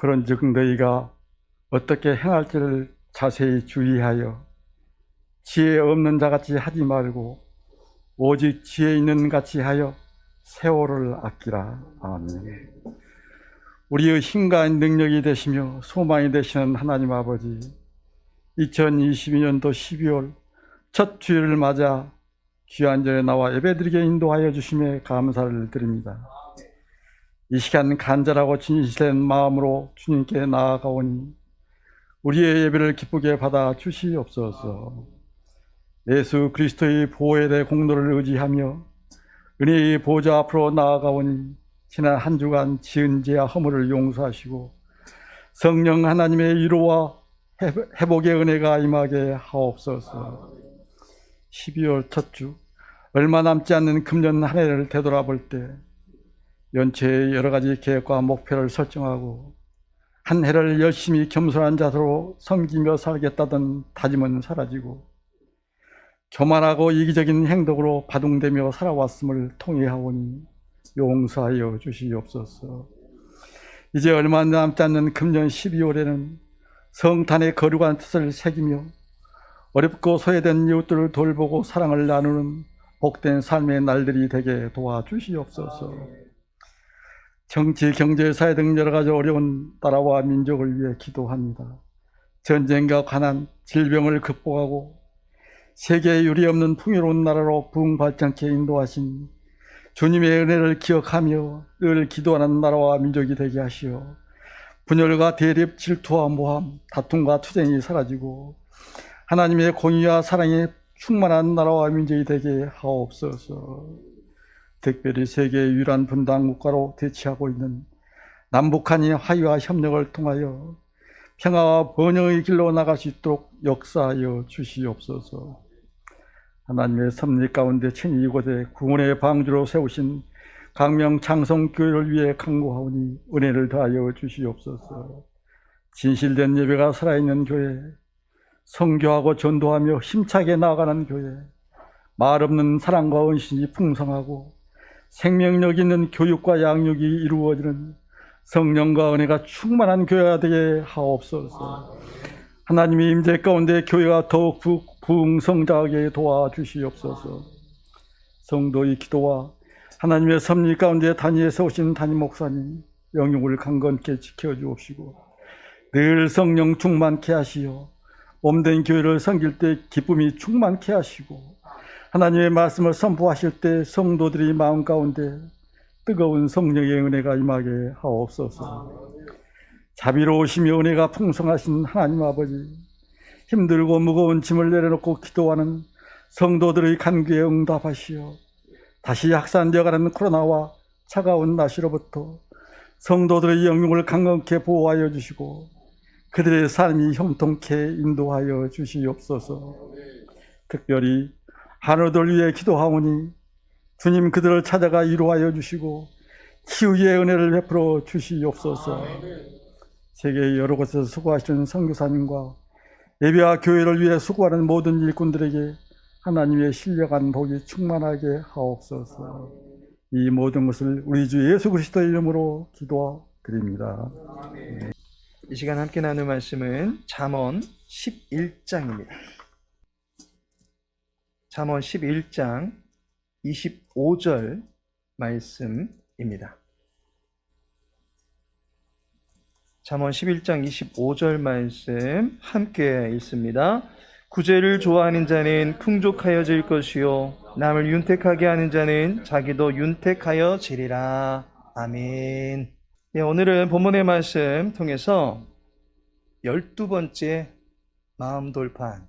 그런즉 너희가 어떻게 행할지를 자세히 주의하여 지혜 없는 자같이 하지 말고 오직 지혜 있는 같이 하여 세월을 아끼라. 아멘. 우리의 힘과 능력이 되시며 소망이 되시는 하나님 아버지, 2022년도 12월 첫 주일을 맞아 귀한 전에 나와 예배드리게 인도하여 주심에 감사를 드립니다. 이 시간 간절하고 진실된 마음으로 주님께 나아가오니 우리의 예배를 기쁘게 받아 주시옵소서. 예수 그리스도의 보혈의 공로를 의지하며 은혜의 보좌 앞으로 나아가오니 지난 한 주간 지은 죄와 허물을 용서하시고 성령 하나님의 위로와 회복의 은혜가 임하게 하옵소서. 12월 첫 주, 얼마 남지 않는 금년 한 해를 되돌아볼 때 연초에 여러 가지 계획과 목표를 설정하고 한 해를 열심히 겸손한 자세로 섬기며 살겠다던 다짐은 사라지고 교만하고 이기적인 행동으로 바둥대며 살아왔음을 통회하오니 용서하여 주시옵소서. 이제 얼마 남지 않는 금년 12월에는 성탄의 거룩한 뜻을 새기며 어렵고 소외된 이웃들을 돌보고 사랑을 나누는 복된 삶의 날들이 되게 도와주시옵소서. 정치, 경제, 사회 등 여러 가지 어려운 나라와 민족을 위해 기도합니다. 전쟁과 가난, 질병을 극복하고 세계에 유례없는 풍요로운 나라로 부흥발전케 인도하신 주님의 은혜를 기억하며 늘 기도하는 나라와 민족이 되게 하시어 분열과 대립, 질투와 모함, 다툼과 투쟁이 사라지고 하나님의 공의와 사랑에 충만한 나라와 민족이 되게 하옵소서. 특별히 세계의 유일한 분단 국가로 대치하고 있는 남북한의 화해와 협력을 통하여 평화와 번영의 길로 나갈 수 있도록 역사하여 주시옵소서. 하나님의 섭리 가운데 친히 이곳에 구원의 방주로 세우신 강명 장성교회를 위해 간구하오니 은혜를 더하여 주시옵소서. 진실된 예배가 살아있는 교회, 선교하고 전도하며 힘차게 나아가는 교회, 말 없는 사랑과 헌신이 풍성하고 생명력 있는 교육과 양육이 이루어지는 성령과 은혜가 충만한 교회가 되게 하옵소서. 하나님의 임재 가운데 교회가 더욱 부흥성장하게 도와주시옵소서. 성도의 기도와 하나님의 섭리 가운데 단위에 세우신 담임 목사님 영육을 강건케 지켜주옵시고 늘 성령 충만케 하시어 몸된 교회를 섬길 때 기쁨이 충만케 하시고 하나님의 말씀을 선포하실 때 성도들이 마음 가운데 뜨거운 성령의 은혜가 임하게 하옵소서. 자비로우시며 은혜가 풍성하신 하나님 아버지, 힘들고 무거운 짐을 내려놓고 기도하는 성도들의 간구에 응답하시어 다시 확산되어가는 코로나와 차가운 날씨로부터 성도들의 영육을 강건케 보호하여 주시고 그들의 삶이 형통케 인도하여 주시옵소서. 특별히 한우들 위해 기도하오니 주님 그들을 찾아가 위로하여 주시고 치유의 은혜를 베풀어 주시옵소서. 세계 여러 곳에서 수고하시는 선교사님과 예배와 교회를 위해 수고하는 모든 일꾼들에게 하나님의 신령한 복이 충만하게 하옵소서. 이 모든 것을 우리 주 예수 그리스도의 이름으로 기도드립니다. 이 시간 함께 나눌 말씀은 잠언 11장입니다. 잠언 11장 25절 말씀입니다. 잠언 11장 25절 말씀 함께 읽습니다. 구제를 좋아하는 자는 풍족하여질 것이요 남을 윤택하게 하는 자는 자기도 윤택하여지리라. 아멘. 네, 오늘은 본문의 말씀 통해서 12번째 마음 돌판,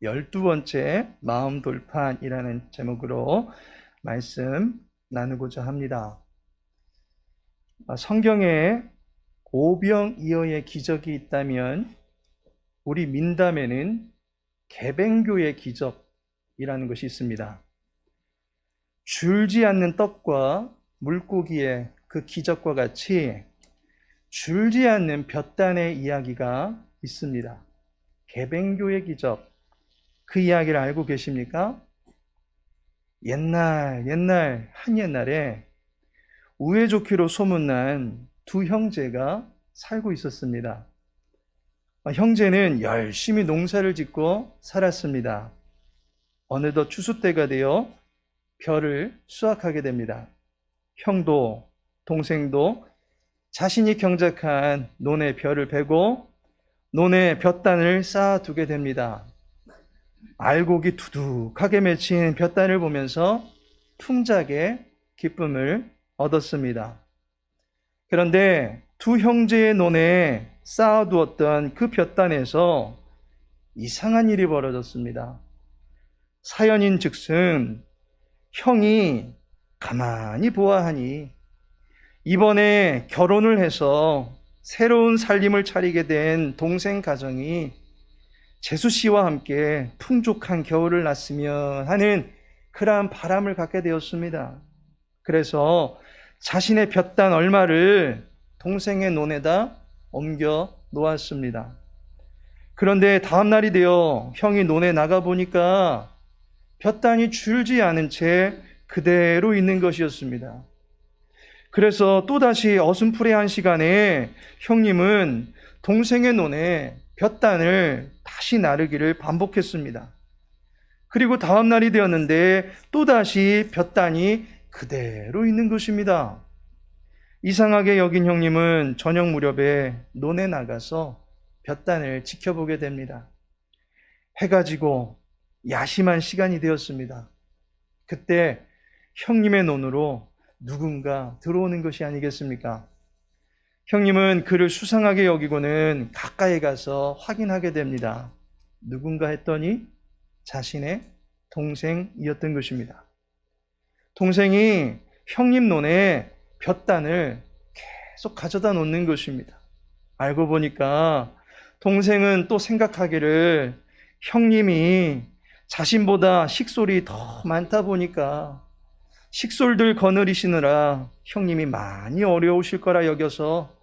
12번째 마음 돌판이라는 제목으로 말씀 나누고자 합니다. 성경에 오병이어의 기적이 있다면 우리 민담에는 개뱅교의 기적이라는 것이 있습니다. 줄지 않는 떡과 물고기의 그 기적과 같이 줄지 않는 볕단의 이야기가 있습니다. 개뱅교의 기적, 그 이야기를 알고 계십니까? 한옛날에 우애 좋기로 소문난 두 형제가 살고 있었습니다. 형제는 열심히 농사를 짓고 살았습니다. 어느덧 추수 때가 되어 벼를 수확하게 됩니다. 형도 동생도 자신이 경작한 논에 벼를 베고 논에 볕단을 쌓아두게 됩니다. 알곡이 두둑하게 맺힌 볕단을 보면서 풍작의 기쁨을 얻었습니다. 그런데 두 형제의 논에 쌓아두었던 그 볕단에서 이상한 일이 벌어졌습니다. 사연인 즉슨 형이 가만히 보아하니 이번에 결혼을 해서 새로운 살림을 차리게 된 동생 가정이 재수 씨와 함께 풍족한 겨울을 났으면 하는 그러한 바람을 갖게 되었습니다. 그래서 자신의 볕단 얼마를 동생의 논에다 옮겨 놓았습니다. 그런데 다음 날이 되어 형이 논에 나가보니까 볕단이 줄지 않은 채 그대로 있는 것이었습니다. 그래서 또다시 어슴푸레한 시간에 형님은 동생의 논에 볕단을 다시 나르기를 반복했습니다. 그리고 다음 날이 되었는데 또다시 볕단이 그대로 있는 것입니다. 이상하게 여긴 형님은 저녁 무렵에 논에 나가서 볕단을 지켜보게 됩니다. 해가 지고 야심한 시간이 되었습니다. 그때 형님의 논으로 누군가 들어오는 것이 아니겠습니까? 형님은 그를 수상하게 여기고는 가까이 가서 확인하게 됩니다. 누군가 했더니 자신의 동생이었던 것입니다. 동생이 형님 논에 볕단을 계속 가져다 놓는 것입니다. 알고 보니까 동생은 또 생각하기를 형님이 자신보다 식솔이 더 많다 보니까 식솔들 거느리시느라 형님이 많이 어려우실 거라 여겨서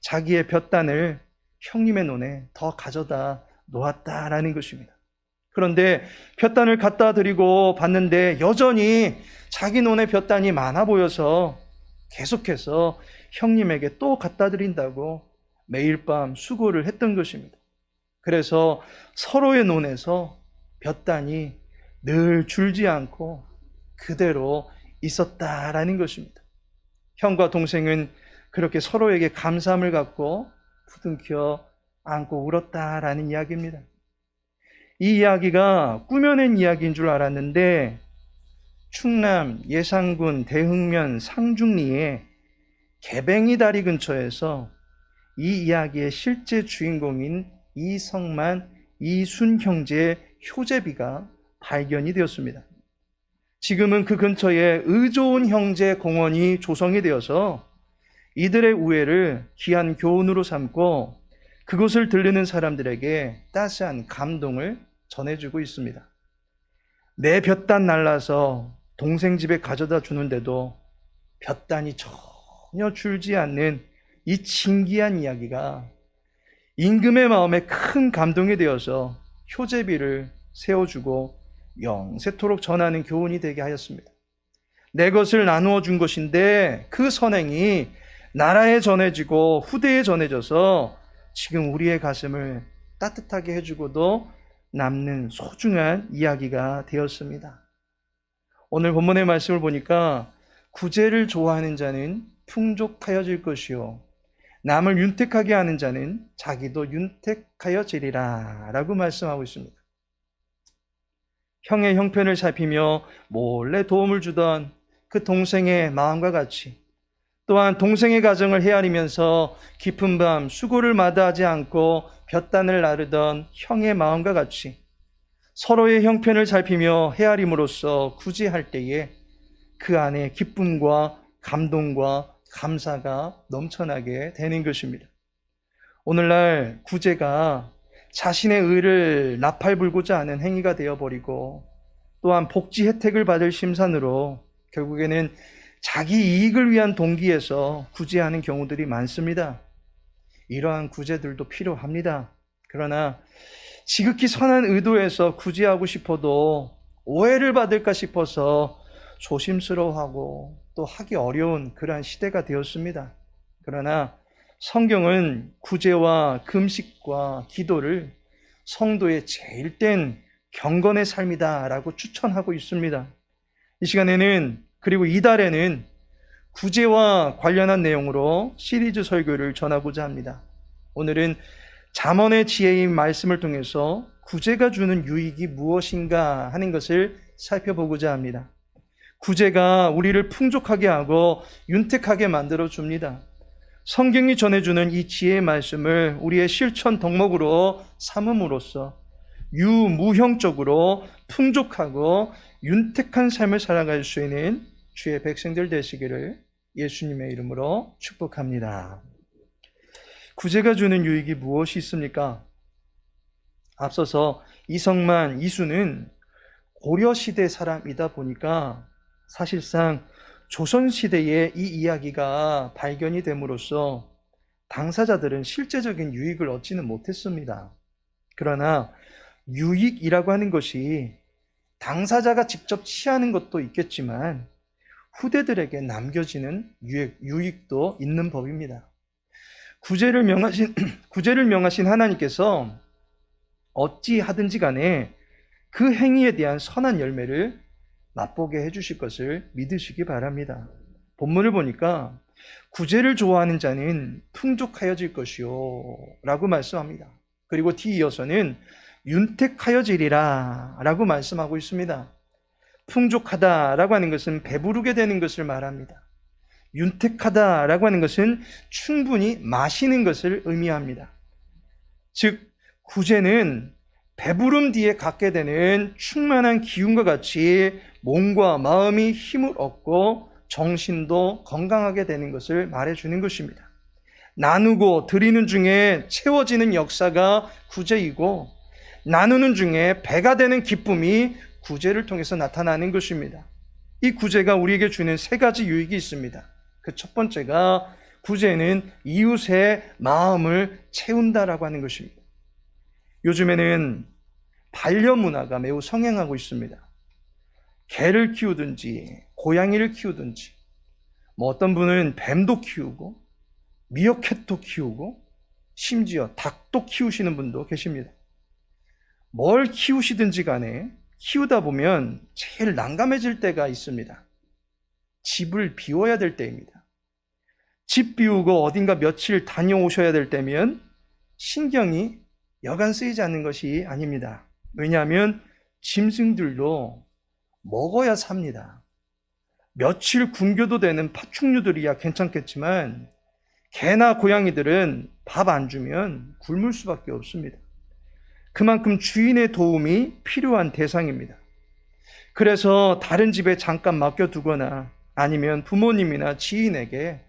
자기의 볕단을 형님의 논에 더 가져다 놓았다라는 것입니다. 그런데 볕단을 갖다 드리고 봤는데 여전히 자기 논에 볕단이 많아 보여서 계속해서 형님에게 또 갖다 드린다고 매일 밤 수고를 했던 것입니다. 그래서 서로의 논에서 볕단이 늘 줄지 않고 그대로 있었다라는 것입니다. 형과 동생은 그렇게 서로에게 감사함을 갖고 부둥켜 안고 울었다라는 이야기입니다. 이 이야기가 꾸며낸 이야기인 줄 알았는데 충남 예산군 대흥면 상중리의 개뱅이 다리 근처에서 이 이야기의 실제 주인공인 이성만, 이순 형제의 효제비가 발견이 되었습니다. 지금은 그 근처에 의좋은 형제 공원이 조성이 되어서 이들의 우애를 귀한 교훈으로 삼고 그곳을 들르는 사람들에게 따스한 감동을 전해주고 있습니다. 내 볕단 날라서 동생 집에 가져다 주는데도 볕단이 전혀 줄지 않는 이 신기한 이야기가 임금의 마음에 큰 감동이 되어서 효제비를 세워주고 영세토록 전하는 교훈이 되게 하였습니다. 내 것을 나누어 준 것인데 그 선행이 나라에 전해지고 후대에 전해져서 지금 우리의 가슴을 따뜻하게 해주고도 남는 소중한 이야기가 되었습니다. 오늘 본문의 말씀을 보니까 구제를 좋아하는 자는 풍족하여질 것이요 남을 윤택하게 하는 자는 자기도 윤택하여지리라 라고 말씀하고 있습니다. 형의 형편을 살피며 몰래 도움을 주던 그 동생의 마음과 같이 또한 동생의 가정을 헤아리면서 깊은 밤 수고를 마다하지 않고 볕단을 나르던 형의 마음과 같이 서로의 형편을 살피며 헤아림으로써 구제할 때에 그 안에 기쁨과 감동과 감사가 넘쳐나게 되는 것입니다. 오늘날 구제가 자신의 의를 나팔불고자 하는 행위가 되어버리고 또한 복지 혜택을 받을 심산으로 결국에는 자기 이익을 위한 동기에서 구제하는 경우들이 많습니다. 이러한 구제들도 필요합니다. 그러나 지극히 선한 의도에서 구제하고 싶어도 오해를 받을까 싶어서 조심스러워하고 또 하기 어려운 그러한 시대가 되었습니다. 그러나 성경은 구제와 금식과 기도를 성도의 제일 땐 경건의 삶이다라고 추천하고 있습니다. 이 시간에는, 그리고 이달에는 구제와 관련한 내용으로 시리즈 설교를 전하고자 합니다. 오늘은 잠언의 지혜인 말씀을 통해서 구제가 주는 유익이 무엇인가 하는 것을 살펴보고자 합니다. 구제가 우리를 풍족하게 하고 윤택하게 만들어 줍니다. 성경이 전해주는 이 지혜의 말씀을 우리의 실천 덕목으로 삼음으로써 유무형적으로 풍족하고 윤택한 삶을 살아갈 수 있는 주의 백성들 되시기를 예수님의 이름으로 축복합니다. 구제가 주는 유익이 무엇이 있습니까? 앞서서 이성만, 이수는 고려시대 사람이다 보니까 사실상 조선시대에 이 이야기가 발견이 됨으로써 당사자들은 실제적인 유익을 얻지는 못했습니다. 그러나 유익이라고 하는 것이 당사자가 직접 취하는 것도 있겠지만 후대들에게 남겨지는 유익도 있는 법입니다. 구제를 명하신 하나님께서 어찌 하든지 간에 그 행위에 대한 선한 열매를 맛보게 해주실 것을 믿으시기 바랍니다. 본문을 보니까 구제를 좋아하는 자는 풍족하여질 것이요 라고 말씀합니다. 그리고 뒤이어서는 윤택하여지리라 라고 말씀하고 있습니다. 풍족하다라고 하는 것은 배부르게 되는 것을 말합니다. 윤택하다라고 하는 것은 충분히 마시는 것을 의미합니다. 즉 구제는 배부름 뒤에 갖게 되는 충만한 기운과 같이 몸과 마음이 힘을 얻고 정신도 건강하게 되는 것을 말해주는 것입니다. 나누고 드리는 중에 채워지는 역사가 구제이고 나누는 중에 배가 되는 기쁨이 구제를 통해서 나타나는 것입니다. 이 구제가 우리에게 주는 세 가지 유익이 있습니다. 그 첫 번째가 구제는 이웃의 마음을 채운다라고 하는 것입니다. 요즘에는 반려 문화가 매우 성행하고 있습니다. 개를 키우든지 고양이를 키우든지 어떤 분은 뱀도 키우고 미어캣도 키우고 심지어 닭도 키우시는 분도 계십니다. 뭘 키우시든지 간에 키우다 보면 제일 난감해질 때가 있습니다. 집을 비워야 될 때입니다. 집 비우고 어딘가 며칠 다녀오셔야 될 때면 신경이 여간 쓰이지 않는 것이 아닙니다. 왜냐하면 짐승들도 먹어야 삽니다. 며칠 굶겨도 되는 파충류들이야 괜찮겠지만 개나 고양이들은 밥 안 주면 굶을 수밖에 없습니다. 그만큼 주인의 도움이 필요한 대상입니다. 그래서 다른 집에 잠깐 맡겨두거나 아니면 부모님이나 지인에게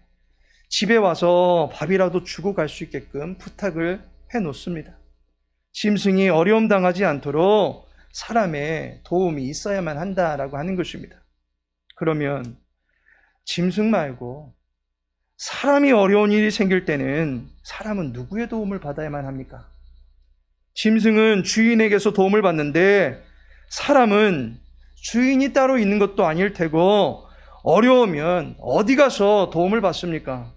집에 와서 밥이라도 주고 갈 수 있게끔 부탁을 해놓습니다. 짐승이 어려움 당하지 않도록 사람의 도움이 있어야만 한다라고 하는 것입니다. 그러면 짐승 말고 사람이 어려운 일이 생길 때는 사람은 누구의 도움을 받아야만 합니까? 짐승은 주인에게서 도움을 받는데 사람은 주인이 따로 있는 것도 아닐 테고 어려우면 어디 가서 도움을 받습니까?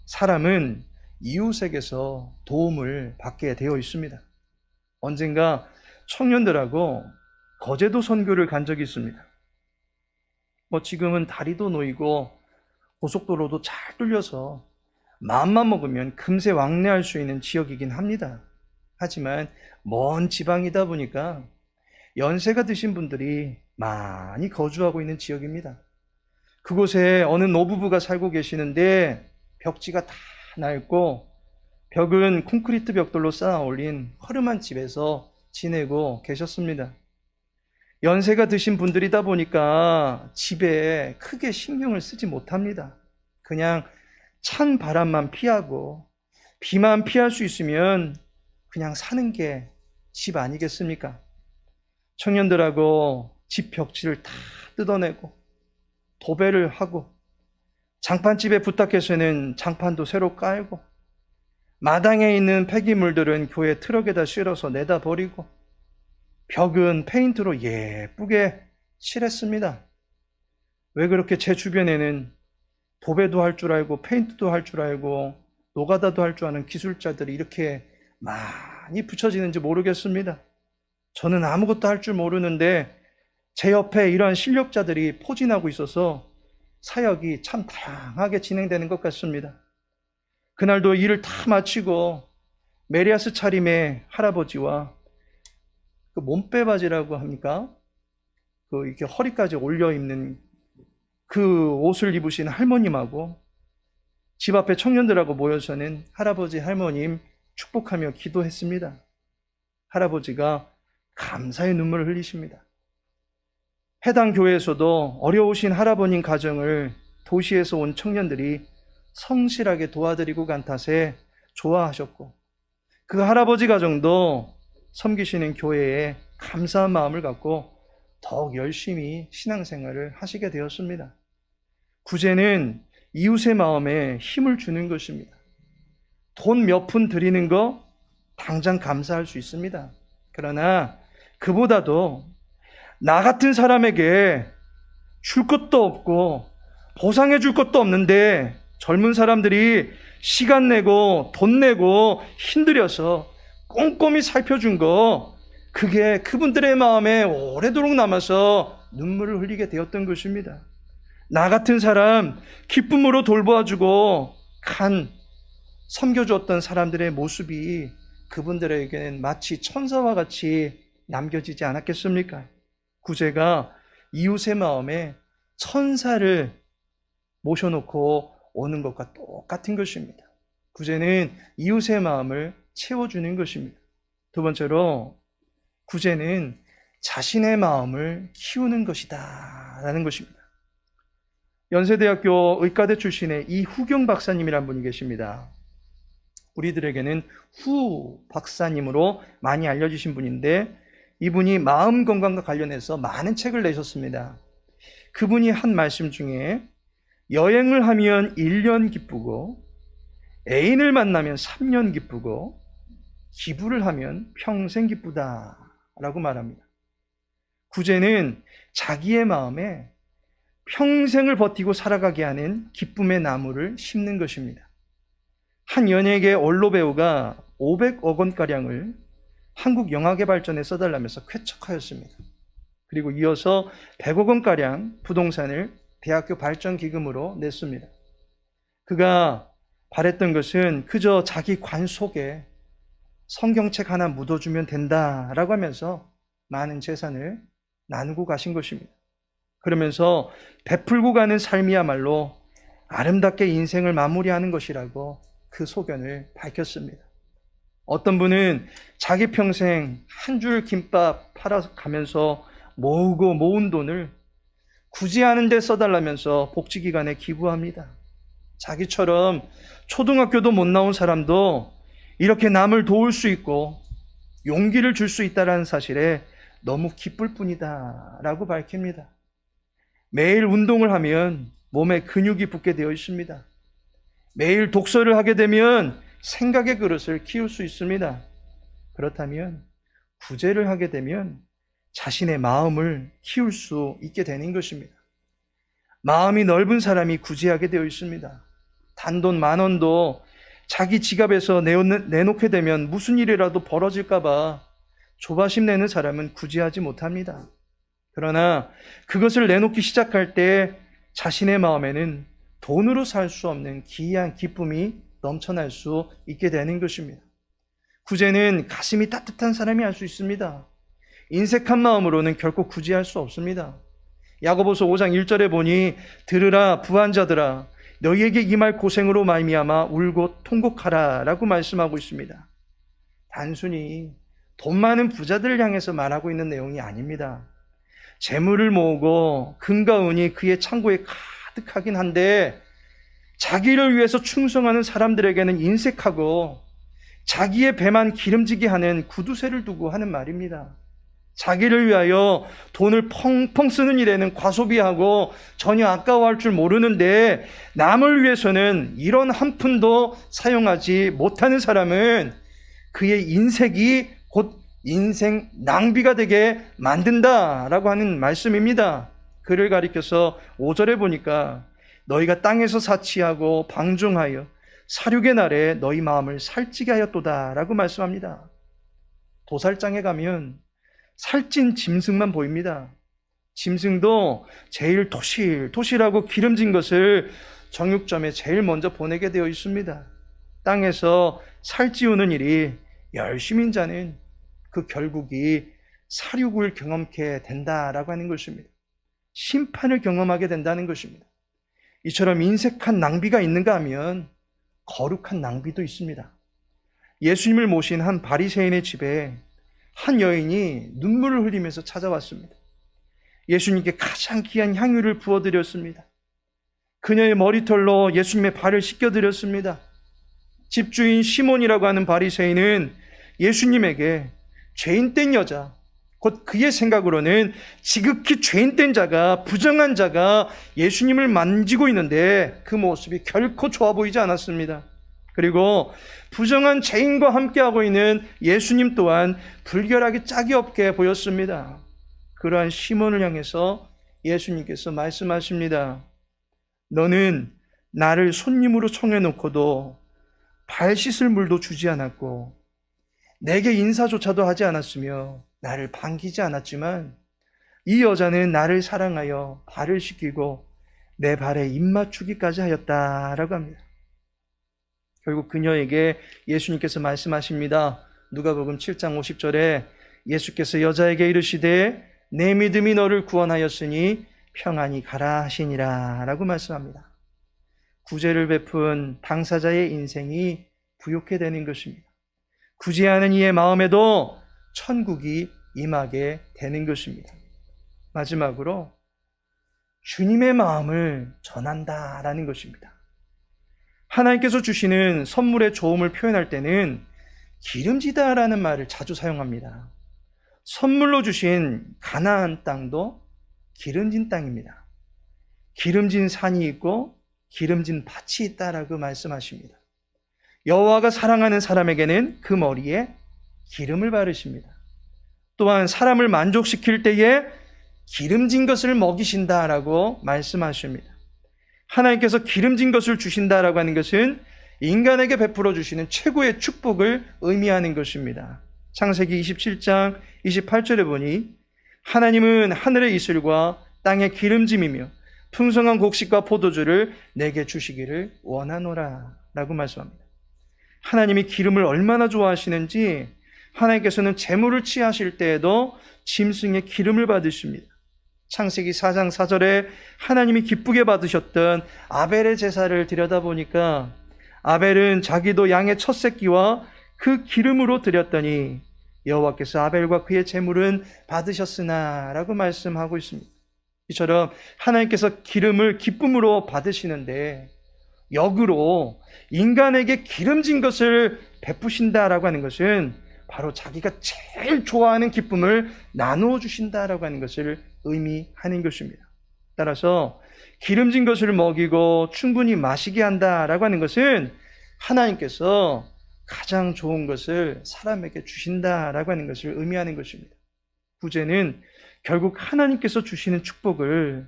사람은 이웃에게서 도움을 받게 되어 있습니다. 언젠가 청년들하고 거제도 선교를 간 적이 있습니다. 지금은 다리도 놓이고 고속도로도 잘 뚫려서 마음만 먹으면 금세 왕래할 수 있는 지역이긴 합니다. 하지만 먼 지방이다 보니까 연세가 드신 분들이 많이 거주하고 있는 지역입니다. 그곳에 어느 노부부가 살고 계시는데 벽지가 다 낡고 벽은 콘크리트 벽돌로 쌓아 올린 허름한 집에서 지내고 계셨습니다. 연세가 드신 분들이다 보니까 집에 크게 신경을 쓰지 못합니다. 그냥 찬 바람만 피하고 비만 피할 수 있으면 그냥 사는 게 집 아니겠습니까? 청년들하고 집 벽지를 다 뜯어내고 도배를 하고 장판집에 부탁해서는 장판도 새로 깔고 마당에 있는 폐기물들은 교회 트럭에다 실어서 내다 버리고 벽은 페인트로 예쁘게 칠했습니다. 왜 그렇게 제 주변에는 도배도 할 줄 알고 페인트도 할 줄 알고 노가다도 할 줄 아는 기술자들이 이렇게 많이 붙여지는지 모르겠습니다. 저는 아무것도 할 줄 모르는데 제 옆에 이러한 실력자들이 포진하고 있어서 사역이 참 다양하게 진행되는 것 같습니다. 그날도 일을 다 마치고 메리아스 차림의 할아버지와 그 몸빼바지라고 합니까? 그 이렇게 허리까지 올려 입는 그 옷을 입으신 할머님하고 집 앞에 청년들하고 모여서는 할아버지 할머님 축복하며 기도했습니다. 할아버지가 감사의 눈물을 흘리십니다. 해당 교회에서도 어려우신 할아버님 가정을 도시에서 온 청년들이 성실하게 도와드리고 간 탓에 좋아하셨고, 그 할아버지 가정도 섬기시는 교회에 감사한 마음을 갖고 더욱 열심히 신앙생활을 하시게 되었습니다. 구제는 이웃의 마음에 힘을 주는 것입니다. 돈 몇 푼 드리는 거 당장 감사할 수 있습니다. 그러나 그보다도 나 같은 사람에게 줄 것도 없고 보상해 줄 것도 없는데 젊은 사람들이 시간 내고 돈 내고 힘들여서 꼼꼼히 살펴준 거, 그게 그분들의 마음에 오래도록 남아서 눈물을 흘리게 되었던 것입니다. 나 같은 사람 기쁨으로 돌보아주고 간 섬겨주었던 사람들의 모습이 그분들에게는 마치 천사와 같이 남겨지지 않았겠습니까? 구제가 이웃의 마음에 천사를 모셔놓고 오는 것과 똑같은 것입니다. 구제는 이웃의 마음을 채워주는 것입니다. 두 번째로, 구제는 자신의 마음을 키우는 것이다 라는 것입니다. 연세대학교 의과대 출신의 이후경 박사님이란 분이 계십니다. 우리들에게는 후 박사님으로 많이 알려지신 분인데, 이분이 마음 건강과 관련해서 많은 책을 내셨습니다. 그분이 한 말씀 중에 여행을 하면 1년 기쁘고 애인을 만나면 3년 기쁘고 기부를 하면 평생 기쁘다라고 말합니다. 구제는 자기의 마음에 평생을 버티고 살아가게 하는 기쁨의 나무를 심는 것입니다. 한 연예계 원로 배우가 500억 원가량을 한국 영화계 발전에 써달라면서 쾌척하였습니다. 그리고 이어서 100억 원가량 부동산을 대학교 발전기금으로 냈습니다. 그가 바랬던 것은 그저 자기 관 속에 성경책 하나 묻어주면 된다라고 하면서 많은 재산을 나누고 가신 것입니다. 그러면서 베풀고 가는 삶이야말로 아름답게 인생을 마무리하는 것이라고 그 소견을 밝혔습니다. 어떤 분은 자기 평생 한 줄 김밥 팔아가면서 모으고 모은 돈을 구제하는 데 써달라면서 복지기관에 기부합니다. 자기처럼 초등학교도 못 나온 사람도 이렇게 남을 도울 수 있고 용기를 줄 수 있다는 사실에 너무 기쁠 뿐이다 라고 밝힙니다. 매일 운동을 하면 몸에 근육이 붙게 되어 있습니다. 매일 독서를 하게 되면 생각의 그릇을 키울 수 있습니다. 그렇다면 구제를 하게 되면 자신의 마음을 키울 수 있게 되는 것입니다. 마음이 넓은 사람이 구제하게 되어 있습니다. 단돈 10,000원도 자기 지갑에서 내놓게 되면 무슨 일이라도 벌어질까 봐 조바심 내는 사람은 구제하지 못합니다. 그러나 그것을 내놓기 시작할 때 자신의 마음에는 돈으로 살 수 없는 기이한 기쁨이 넘쳐날 수 있게 되는 것입니다. 구제는 가슴이 따뜻한 사람이 할 수 있습니다. 인색한 마음으로는 결코 구제할 수 없습니다. 야고보서 5장 1절에 보니 들으라 부한 자들아 너희에게 임할 고생으로 말미암아 울고 통곡하라 라고 말씀하고 있습니다. 단순히 돈 많은 부자들을 향해서 말하고 있는 내용이 아닙니다. 재물을 모으고 금과 은이 그의 창고에 가득하긴 한데 자기를 위해서 충성하는 사람들에게는 인색하고 자기의 배만 기름지게 하는 구두쇠를 두고 하는 말입니다. 자기를 위하여 돈을 펑펑 쓰는 일에는 과소비하고 전혀 아까워할 줄 모르는데 남을 위해서는 이런 한 푼도 사용하지 못하는 사람은 그의 인색이 곧 인생 낭비가 되게 만든다라고 하는 말씀입니다. 그를 가리켜서 5절에 보니까 너희가 땅에서 사치하고 방종하여 살육의 날에 너희 마음을 살찌게 하였도다 라고 말씀합니다. 도살장에 가면 살찐 짐승만 보입니다. 짐승도 제일 토실토실하고 기름진 것을 정육점에 제일 먼저 보내게 되어 있습니다. 땅에서 살찌우는 일이 열심인 자는 그 결국이 살육을 경험케 된다라고 하는 것입니다. 심판을 경험하게 된다는 것입니다. 이처럼 인색한 낭비가 있는가 하면 거룩한 낭비도 있습니다. 예수님을 모신 한 바리새인의 집에 한 여인이 눈물을 흘리면서 찾아왔습니다. 예수님께 가장 귀한 향유를 부어드렸습니다. 그녀의 머리털로 예수님의 발을 씻겨드렸습니다. 집주인 시몬이라고 하는 바리새인은 예수님에게 죄인된 여자, 곧 그의 생각으로는 지극히 죄인된 자가, 부정한 자가 예수님을 만지고 있는데 그 모습이 결코 좋아 보이지 않았습니다. 그리고 부정한 죄인과 함께하고 있는 예수님 또한 불결하게 짝이 없게 보였습니다. 그러한 시몬을 향해서 예수님께서 말씀하십니다. 너는 나를 손님으로 청해놓고도 발 씻을 물도 주지 않았고 내게 인사조차도 하지 않았으며 나를 반기지 않았지만 이 여자는 나를 사랑하여 발을 씻기고 내 발에 입맞추기까지 하였다라고 합니다. 결국 그녀에게 예수님께서 말씀하십니다. 누가복음 7장 50절에 예수께서 여자에게 이르시되 내 믿음이 너를 구원하였으니 평안히 가라 하시니라 라고 말씀합니다. 구제를 베푼 당사자의 인생이 부욕해 되는 것입니다. 구제하는 이의 마음에도 천국이 임하게 되는 것입니다. 마지막으로 주님의 마음을 전한다라는 것입니다. 하나님께서 주시는 선물의 좋음을 표현할 때는 기름지다라는 말을 자주 사용합니다. 선물로 주신 가나안 땅도 기름진 땅입니다. 기름진 산이 있고 기름진 밭이 있다라고 말씀하십니다. 여호와가 사랑하는 사람에게는 그 머리에 기름을 바르십니다. 또한 사람을 만족시킬 때에 기름진 것을 먹이신다라고 말씀하십니다. 하나님께서 기름진 것을 주신다라고 하는 것은 인간에게 베풀어 주시는 최고의 축복을 의미하는 것입니다. 창세기 27장 28절에 보니 하나님은 하늘의 이슬과 땅의 기름짐이며 풍성한 곡식과 포도주를 내게 주시기를 원하노라 라고 말씀합니다. 하나님이 기름을 얼마나 좋아하시는지 하나님께서는 제물을 취하실 때에도 짐승의 기름을 받으십니다. 창세기 4장 4절에 하나님이 기쁘게 받으셨던 아벨의 제사를 들여다보니까 아벨은 자기도 양의 첫 새끼와 그 기름으로 드렸더니 여호와께서 아벨과 그의 제물은 받으셨으나 라고 말씀하고 있습니다. 이처럼 하나님께서 기름을 기쁨으로 받으시는데 역으로 인간에게 기름진 것을 베푸신다라고 하는 것은 바로 자기가 제일 좋아하는 기쁨을 나누어 주신다라고 하는 것을 의미하는 것입니다. 따라서 기름진 것을 먹이고 충분히 마시게 한다라고 하는 것은 하나님께서 가장 좋은 것을 사람에게 주신다라고 하는 것을 의미하는 것입니다. 구제는 결국 하나님께서 주시는 축복을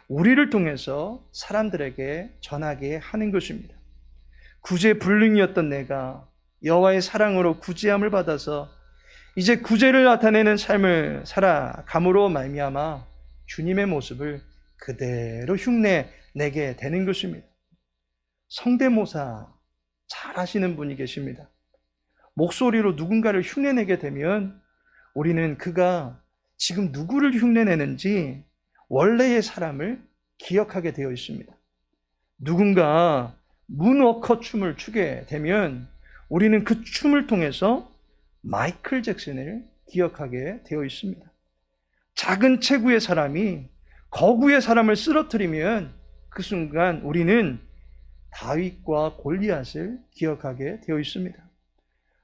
우리를 통해서 사람들에게 전하게 하는 것입니다. 구제 불능이었던 내가 여호와의 사랑으로 구제함을 받아서 이제 구제를 나타내는 삶을 살아감으로 말미암아 주님의 모습을 그대로 흉내내게 되는 것입니다. 성대모사 잘 하시는 분이 계십니다. 목소리로 누군가를 흉내내게 되면 우리는 그가 지금 누구를 흉내내는지 원래의 사람을 기억하게 되어 있습니다. 누군가 문워커 춤을 추게 되면 우리는 그 춤을 통해서 마이클 잭슨을 기억하게 되어 있습니다. 작은 체구의 사람이 거구의 사람을 쓰러뜨리면 그 순간 우리는 다윗과 골리앗을 기억하게 되어 있습니다.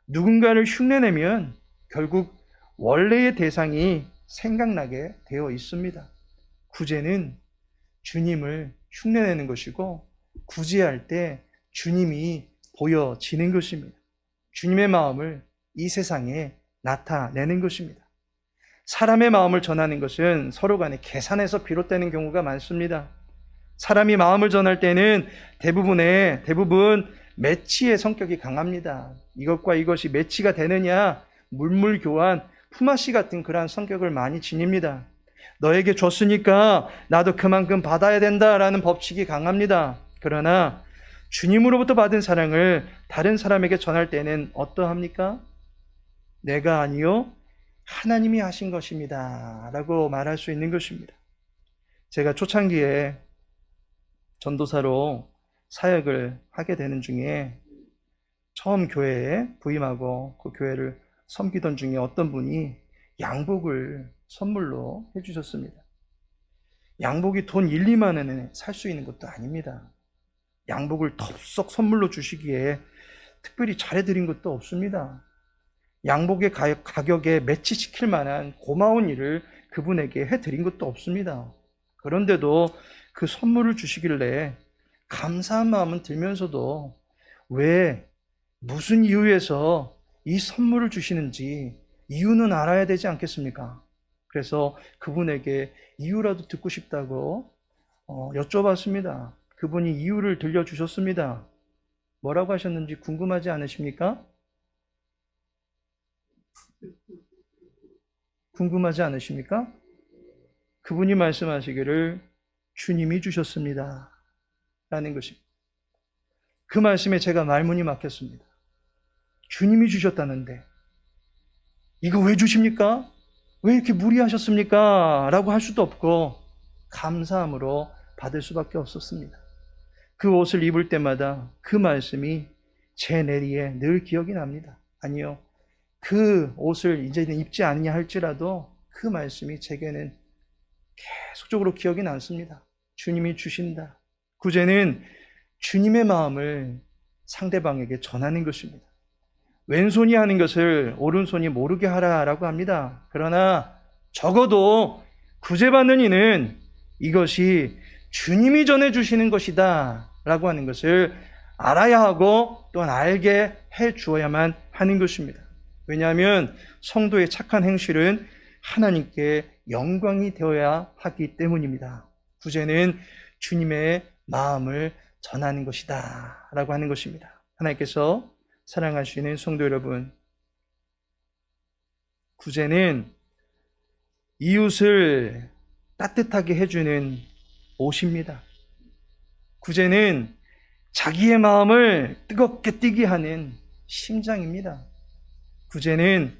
누군가를 흉내내면 결국 원래의 대상이 생각나게 되어 있습니다. 구제는 주님을 흉내내는 것이고 구제할 때 주님이 보여지는 것입니다. 주님의 마음을 이 세상에 나타내는 것입니다. 사람의 마음을 전하는 것은 서로 간의 계산에서 비롯되는 경우가 많습니다. 사람이 마음을 전할 때는 대부분 매치의 성격이 강합니다. 이것과 이것이 매치가 되느냐, 물물 교환, 품앗이 같은 그러한 성격을 많이 지닙니다. 너에게 줬으니까 나도 그만큼 받아야 된다라는 법칙이 강합니다. 그러나 주님으로부터 받은 사랑을 다른 사람에게 전할 때는 어떠합니까? 내가 아니요 하나님이 하신 것입니다 라고 말할 수 있는 것입니다. 제가 초창기에 전도사로 사역을 하게 되는 중에 처음 교회에 부임하고 그 교회를 섬기던 중에 어떤 분이 양복을 선물로 해주셨습니다. 양복이 돈 1, 2만 원에 살 수 있는 것도 아닙니다. 양복을 덥석 선물로 주시기에 특별히 잘해드린 것도 없습니다. 양복의 가격에 매치시킬 만한 고마운 일을 그분에게 해드린 것도 없습니다. 그런데도 그 선물을 주시길래 감사한 마음은 들면서도 왜, 무슨 이유에서 이 선물을 주시는지 이유는 알아야 되지 않겠습니까? 그래서 그분에게 이유라도 듣고 싶다고 여쭤봤습니다. 그분이 이유를 들려주셨습니다. 뭐라고 하셨는지 궁금하지 않으십니까? 궁금하지 않으십니까? 그분이 말씀하시기를 주님이 주셨습니다 라는 것입니다. 그 말씀에 제가 말문이 막혔습니다. 주님이 주셨다는데 이거 왜 주십니까? 왜 이렇게 무리하셨습니까? 라고 할 수도 없고 감사함으로 받을 수밖에 없었습니다. 그 옷을 입을 때마다 그 말씀이 제 내리에 늘 기억이 납니다. 아니요, 그 옷을 이제는 입지 않냐 할지라도 그 말씀이 제게는 계속적으로 기억이 남습니다. 주님이 주신다. 구제는 주님의 마음을 상대방에게 전하는 것입니다. 왼손이 하는 것을 오른손이 모르게 하라라고 합니다. 그러나 적어도 구제받는 이는 이것이 주님이 전해주시는 것이다 라고 하는 것을 알아야 하고 또한 알게 해주어야만 하는 것입니다. 왜냐하면 성도의 착한 행실은 하나님께 영광이 되어야 하기 때문입니다. 구제는 주님의 마음을 전하는 것이다 라고 하는 것입니다. 하나님께서 사랑하시는 성도 여러분, 구제는 이웃을 따뜻하게 해주는 옷입니다. 구제는 자기의 마음을 뜨겁게 뛰게 하는 심장입니다. 구제는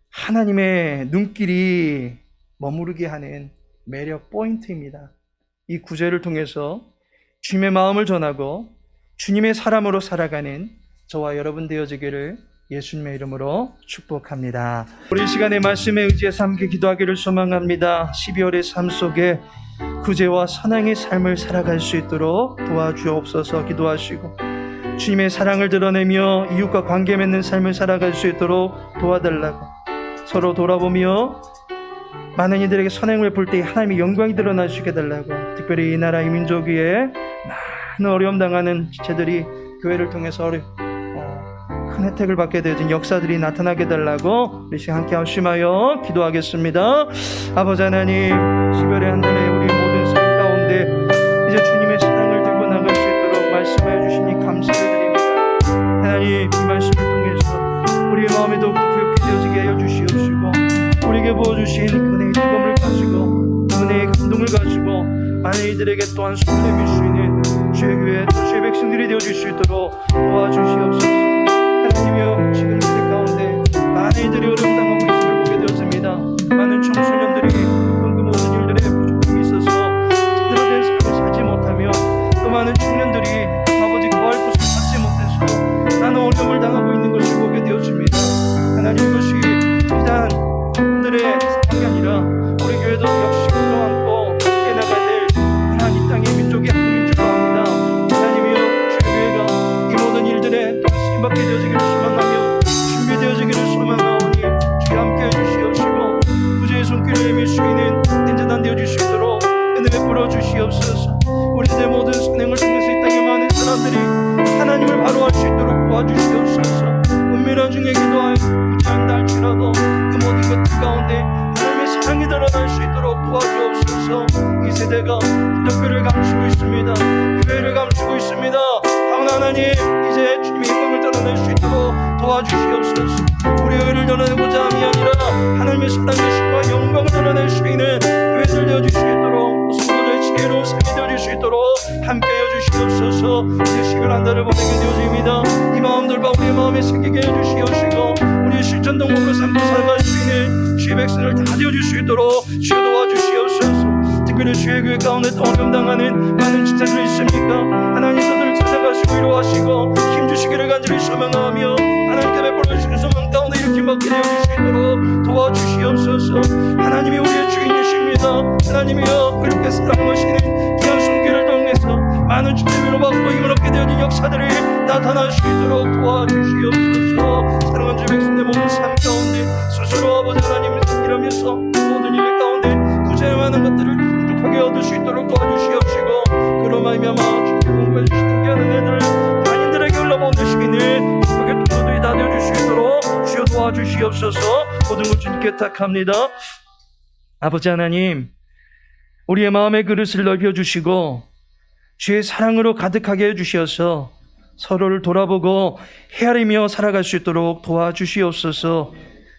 하나님의 눈길이 머무르게 하는 매력 포인트입니다. 이 구제를 통해서 주님의 마음을 전하고 주님의 사람으로 살아가는 저와 여러분 되어지기를 예수님의 이름으로 축복합니다. 우리 시간의 말씀에 의지해서 함께 기도하기를 소망합니다. 12월의 삶 속에 구제와 선행의 삶을 살아갈 수 있도록 도와주옵소서. 기도하시고 주님의 사랑을 드러내며 이웃과 관계 맺는 삶을 살아갈 수 있도록 도와달라고, 서로 돌아보며 많은 이들에게 선행을 볼 때 하나님의 영광이 드러나시게 달라고, 특별히 이 나라 이 민족 위에 많은 어려움 당하는 지체들이 교회를 통해서 큰 혜택을 받게 되어진 역사들이 나타나게 달라고 우리 시간 함께 합심하여 기도하겠습니다. 아버지 하나님, 12월의 한 달에 우리 모든 삶 가운데 이제 주님의 사랑을 들고 나갈 수 있도록 말씀해 주시니 감사를 드립니다. 하나님, 이 말씀을 통해서 우리의 마음이 더욱더 부욕해 되어지게 하여 주시옵시고, 우리에게 부어주신 은혜의 뜨거움을 가지고 은혜의 감동을 가지고 많은 이들에게 또한 손을 내밀 수 있는 주의 교회, 주의 백성들이 되어줄 수 있도록 도와주시옵소서. 하나님이여, 지금 세대 가운데 많은 이들이 어려움 당하고 있음을 보게 되었습니다. 많은 청소년들이 그 모든 일들에 부족함이 있어서 제대로 된 삶을 살지 못하며, 또 많은 청년들이 아버지 거할 곳을 찾지 못해서 나는 어려움을 당하고 있는 것을 보게 되었습니다. 하나님, 이것이 비단 그분들의 상황이 아니라 우리 교회도 역시 끌어안고 함께 나가야 될 하나님 땅의 민족의 한 민족을 합니다. 하나님이여, 주의 교회가 이 모든 일들에 또 쓰임받게 되어지기를 소망하며 준비되어지기를 소망하오니 주의 함께 해주시옵시고, 구제의 손길을 내밀 수 있는 인재단 되어줄 수 있도록 은혜 베풀어 주시옵소서. 우리들의 모든 선행을 통해서 이 땅의 많은 사람들이 하나님을 바로 할 수 있도록 도와주시옵소서. 은밀한 중에 기도하여 구제한다 할지라도 그 모든 것들 가운데 하나님의 사랑이 드러날 수 있도록 도와주옵소서. 이 세대가 기독교를 감추고 있습니다. 교회를 감추고 있습니다. 하나님, 이제 도와주시옵소서. 우리의 의를 드러내고자 함이 아니라 하나님의 사랑의 신과 영광을 드러낼 수 있는 교회들 되어주시도록 성도들의 지혜로운 삶이 되어줄 수 있도록 함께 해주시옵소서. 우리의 시간 한 달을 보내게 되어집니다. 이 마음들과 우리의 마음에 새기게 해주시옵시고 우리의 실천 동목으로 삼고 살아갈 수 있는 주의 백성을 다 되어줄 수 있도록 주여 도와주시옵소서. 특별히 주의 교회 가운데 어려움 당하는 많은 지체들이 있습니까? 하나님 그들을 찾아가시고 위로하시고 힘주시기를 간절히 소망하며 하나님께 베풀어 주신 소망 가운데 이렇게 받게 되어주시도록 도와주시옵소서. 하나님이 우리의 주인이십니다. 하나님이여 이렇게 사랑하시는 귀한 손길을 통해서 많은 주님을 위로받고 힘을 얻게 되어진 역사들이 나타날 수 있도록 도와주시옵소서. 사랑하는 주 백성의 모든 삶 가운데 스스로 아버지 하나님을 섬기면서 모든 일 가운데 구제에 많은 것들을 풍족하게 얻을 수 있도록 도와주시옵시고 그로 말미암아 주께 공부해 주시는 귀한 은혜들 만인들에게 흘러보내시기는 그게 도들이 다 되어줄 수 있도록 주여 도와주시옵소서. 모든 것 주님께 탁합니다. 아버지 하나님, 우리의 마음의 그릇을 넓혀주시고 주의 사랑으로 가득하게 해주시어서 서로를 돌아보고 헤아리며 살아갈 수 있도록 도와주시옵소서.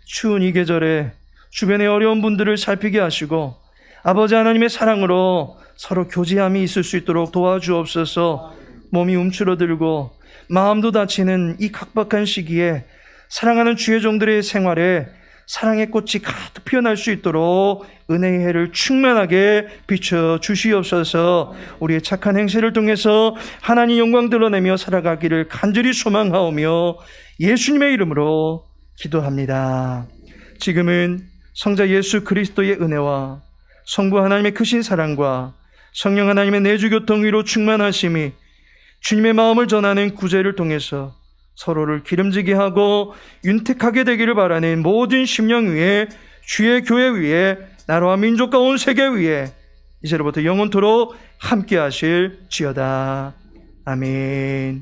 추운 이 계절에 주변의 어려운 분들을 살피게 하시고 아버지 하나님의 사랑으로 서로 교제함이 있을 수 있도록 도와주옵소서. 몸이 움츠러들고 마음도 다치는 이 각박한 시기에 사랑하는 주의 종들의 생활에 사랑의 꽃이 가득 피어날 수 있도록 은혜의 해를 충만하게 비춰 주시옵소서. 우리의 착한 행실을 통해서 하나님 영광 드러내며 살아가기를 간절히 소망하오며 예수님의 이름으로 기도합니다. 지금은 성자 예수 그리스도의 은혜와 성부 하나님의 크신 사랑과 성령 하나님의 내주교통 위로 충만하심이 주님의 마음을 전하는 구제를 통해서 서로를 기름지게 하고 윤택하게 되기를 바라는 모든 심령 위에 주의 교회 위에 나라와 민족과 온 세계 위에 이제로부터 영원토록 함께 하실지어다. 아멘.